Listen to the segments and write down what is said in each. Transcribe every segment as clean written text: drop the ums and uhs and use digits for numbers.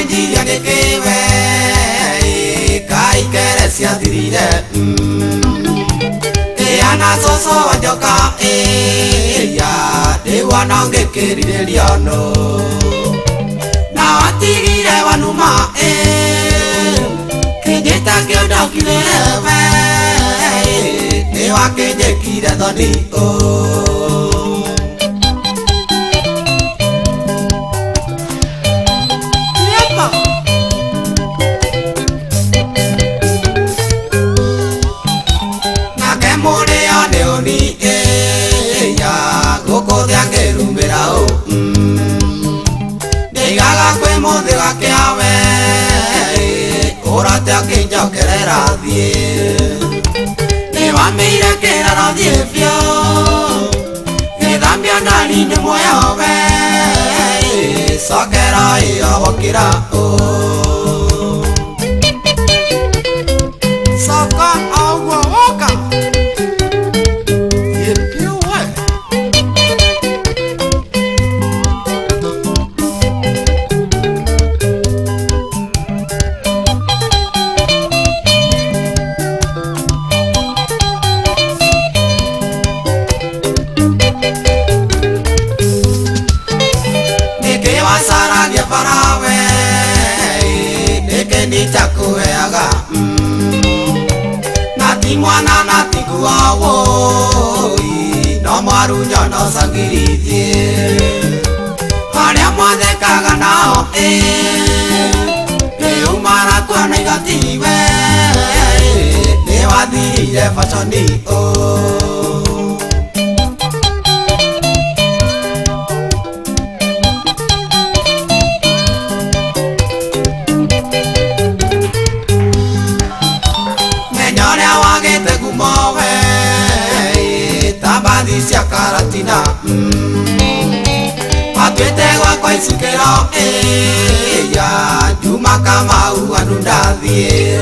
Nigeria nekewe kai keresia dirire ana soso wajoka ya dewa nange kerire liano na atigire wanuma kejeta kyoda kilewe dewa keje kire doni que yo querera bien me va a mirar que era la diefio que también nadie me mueve a ver so que era yo quiera saca agua boca mwana nati kuawo no marunya no sangiriti hanya mwade kaga nao umara kwa negative ne wadire fasoni Tabadisia karatina Atuetegwa kwa isukero ya Juma kama uanundadhie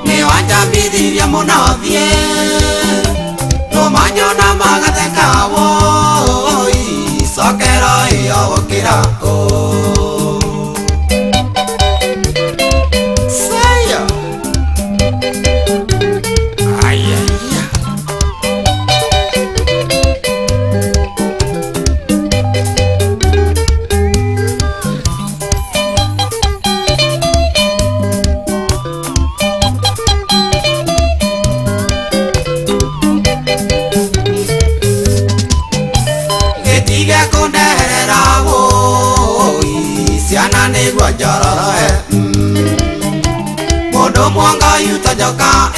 Ni wajabidhiria monodhie No manyo na magate kawo Isokero iyo wakira Modo mwanga yutajoka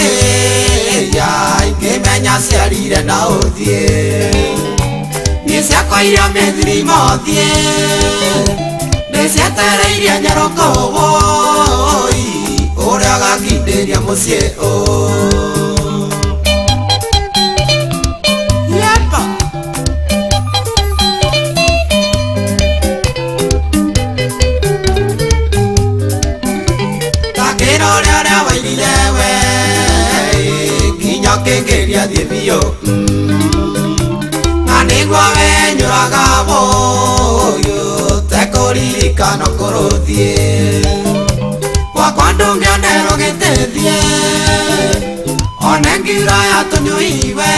ya ikemenya siarire na odie Nisiako iria medri modie Nisiatere iria nyaroko Ore agakinderia musie Kekeria dievio Anigua venyuraga boyo Tekoririka no korodie Kwa kwando ngionero getethie Onengira ya tunyuiwe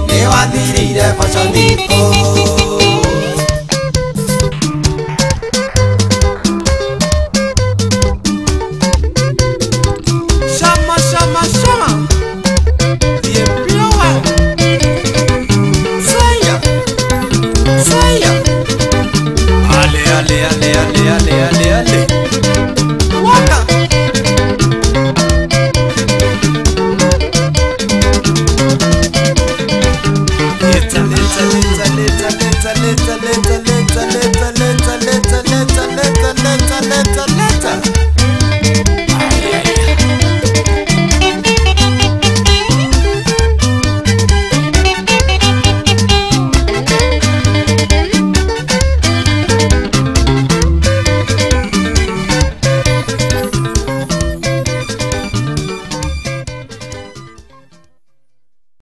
Niwathirire fasoniko Leta